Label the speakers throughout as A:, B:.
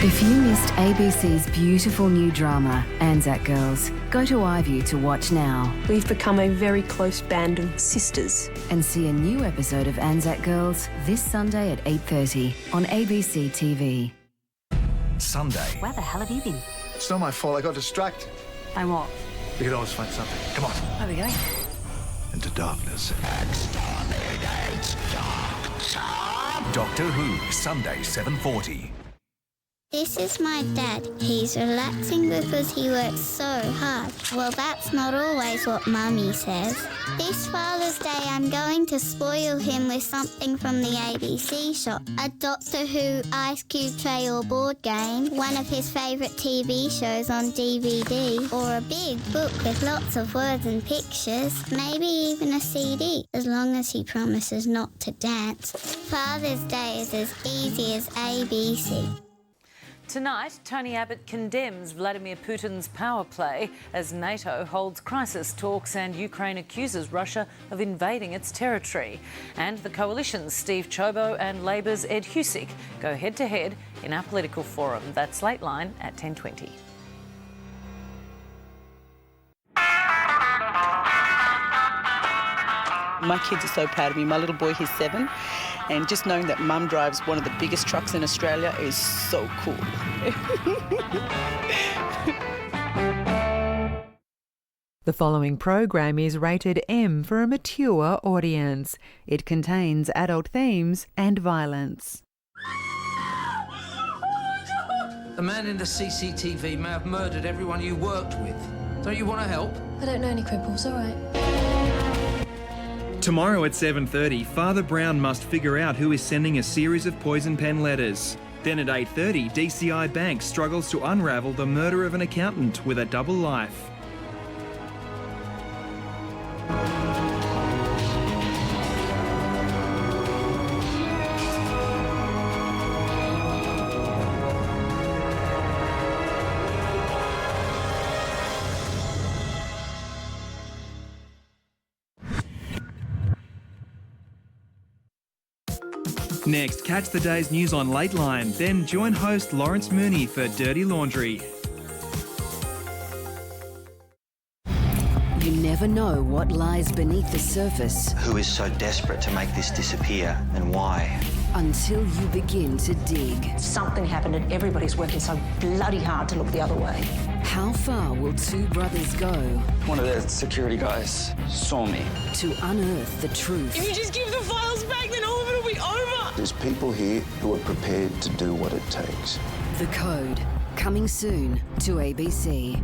A: If you missed ABC's beautiful new drama, Anzac Girls, go to iView to watch now.
B: We've become a very close band of sisters.
A: And see a new episode of Anzac Girls this Sunday at 8:30 on ABC TV.
C: Sunday.
D: Where the hell have you been?
E: It's not my fault, I got distracted.
D: By what?
E: We could always find something. Come on.
D: Where are we going?
E: Into darkness.
C: Doctor Who, Sunday, 7:40.
F: This is my dad. He's relaxing because he works so hard. Well, that's not always what Mummy says. This Father's Day, I'm going to spoil him with something from the ABC shop. A Doctor Who ice cube tray or board game, one of his favourite TV shows on DVD, or a big book with lots of words and pictures, maybe even a CD, as long as he promises not to dance. Father's Day is as easy as ABC.
G: Tonight, Tony Abbott condemns Vladimir Putin's power play as NATO holds crisis talks and Ukraine accuses Russia of invading its territory. And the Coalition's Steve Chobo and Labor's Ed Husic go head-to-head in our political forum. That's Lateline at 10:20.
H: My kids are so proud of me. My little boy, he's 7. And just knowing that Mum drives one of the biggest trucks in Australia is so cool.
I: The following program is rated M for a mature audience. It contains adult themes and violence.
J: The man in the CCTV may have murdered everyone you worked with. Don't you want to help?
K: I don't know any cripples, all right.
L: Tomorrow at 7:30, Father Brown must figure out who is sending a series of poison pen letters. Then at 8:30, DCI Bank struggles to unravel the murder of an accountant with a double life. Next, catch the day's news on Lateline, then join host Lawrence Mooney for Dirty Laundry.
A: You never know what lies beneath the surface.
M: Who is so desperate to make this disappear and why?
A: Until you begin to dig.
D: Something happened and everybody's working so bloody hard to look the other way.
A: How far will two brothers go?
M: One of the security guys saw me.
A: To unearth the truth.
B: If you just give the files back, then all of it will be over.
N: There's people here who are prepared to do what it takes.
A: The Code, coming soon to ABC.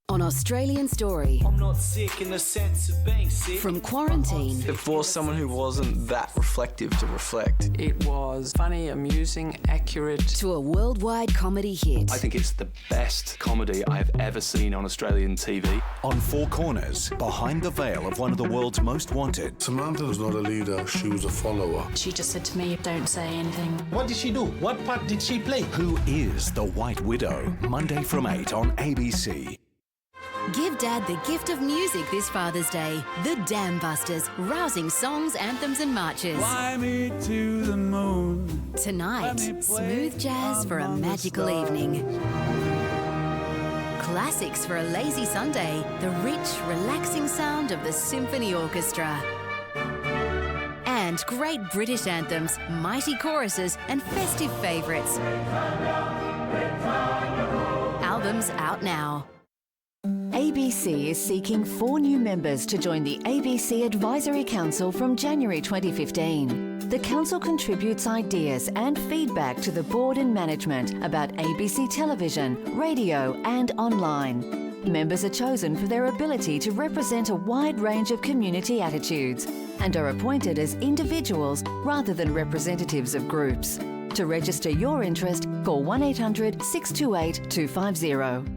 A: On Australian Story.
O: I'm not sick in the sense of being sick.
A: From quarantine.
P: It forced someone who wasn't that reflective to reflect.
Q: It was funny, amusing, accurate.
A: To a worldwide comedy hit.
R: I think it's the best comedy I've ever seen on Australian TV.
C: On Four Corners, behind the veil of one of the world's most wanted.
S: Samantha was not a leader, she was a follower.
T: She just said to me, don't say anything.
O: What did she do? What part did she play?
C: Who is the White Widow? Monday from 8 on ABC.
A: Give Dad the gift of music this Father's Day. The Dam Busters, rousing songs, anthems and marches.
O: Fly me to the moon.
A: Tonight, smooth jazz for a magical evening. Classics for a lazy Sunday. The rich, relaxing sound of the symphony orchestra. And great British anthems, mighty choruses and festive favourites. Albums out now.
G: ABC is seeking 4 new members to join the ABC Advisory Council from January 2015. The council contributes ideas and feedback to the board and management about ABC television, radio and online. Members are chosen for their ability to represent a wide range of community attitudes and are appointed as individuals rather than representatives of groups. To register your interest, call 1800 628 250.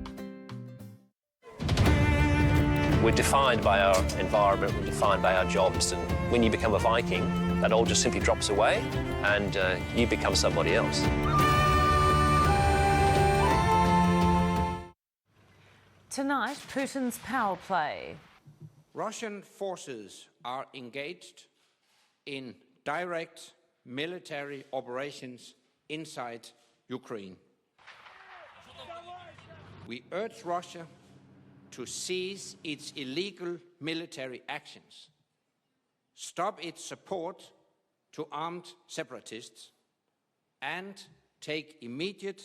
D: We're defined by our environment, we're defined by our jobs, and when you become a Viking, that all just simply drops away and you become somebody else.
G: Tonight, Putin's power play.
F: Russian forces are engaged in direct military operations inside
K: Ukraine. We urge Russia to cease its illegal military actions, stop its support to armed separatists, and take immediate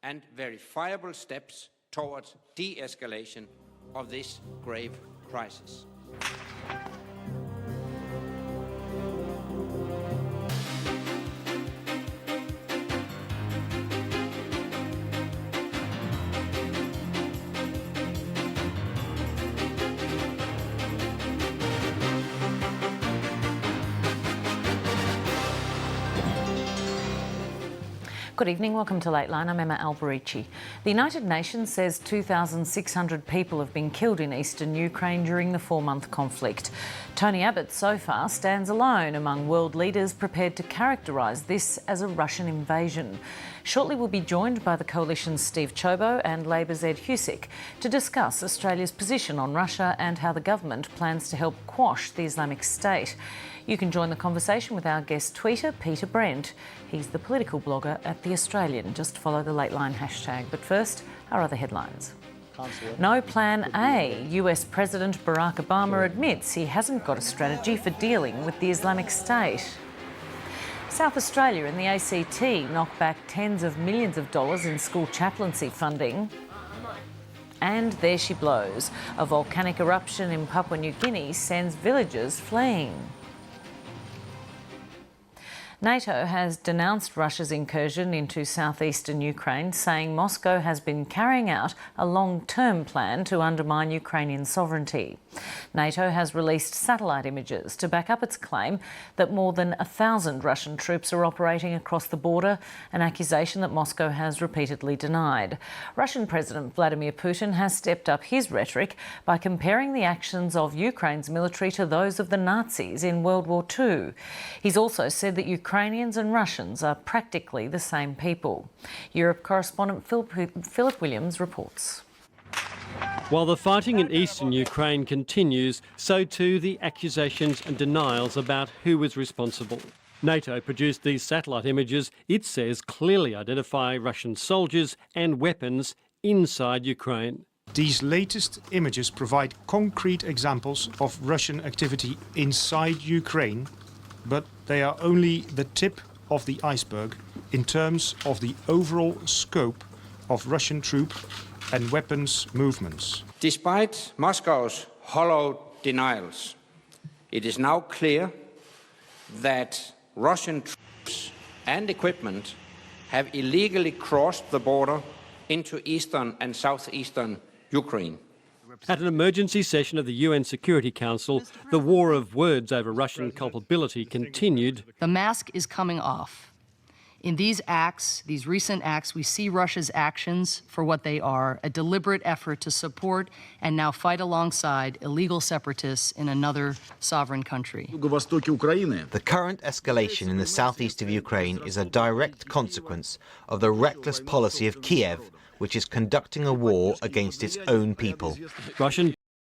K: and verifiable steps towards de-escalation of this grave crisis.
U: Good evening, welcome to Lateline. I'm Emma Alberici. The United Nations says 2,600 people have been killed in eastern Ukraine during the 4-month conflict. Tony Abbott so far stands alone among world leaders prepared to characterise this as a Russian invasion. Shortly we'll be joined by the Coalition's Steve Chobo and Labor's Ed Husic to discuss Australia's position on Russia and how the government plans to help quash the Islamic State. You can join the conversation with our guest tweeter, Peter Brent. He's the political blogger at The Australian. Just follow the Lateline hashtag. But first, our other headlines. No plan A. US President Barack Obama admits he hasn't got a strategy for dealing with the Islamic State. South Australia and the ACT knock back tens of millions of dollars in school chaplaincy funding. And there she blows. A volcanic eruption in Papua New Guinea sends villagers fleeing. NATO has denounced Russia's incursion into southeastern Ukraine, saying Moscow has been carrying out a long-term plan to undermine Ukrainian sovereignty. NATO has released satellite images to back up its claim that more than 1,000 Russian troops are operating across the border, an accusation that Moscow has repeatedly denied. Russian President Vladimir Putin has stepped up his rhetoric by comparing the actions of Ukraine's military to those of the Nazis in World War II. He's also said that Ukrainians and Russians are practically the same people. Europe correspondent Philip Williams reports.
V: While the fighting in eastern Ukraine continues, so too the accusations and denials about who is responsible. NATO produced these satellite images it says clearly identify Russian soldiers and weapons inside Ukraine.
W: These latest images provide concrete examples of Russian activity inside Ukraine, but they are only the tip of the iceberg in terms of the overall scope of Russian troop and weapons movements.
K: Despite Moscow's hollow denials, it is now clear that Russian troops and equipment have illegally crossed the border into eastern and southeastern Ukraine.
V: At an emergency session of the UN Security Council, the war of words over Russian culpability continued.
X: The mask is coming off. In these acts, these recent acts, we see Russia's actions for what they are, a deliberate effort to support and now fight alongside illegal separatists in another sovereign country.
Y: The current escalation in the southeast of Ukraine is a direct consequence of the reckless policy of Kiev, which is conducting a war against its own people.
V: Russian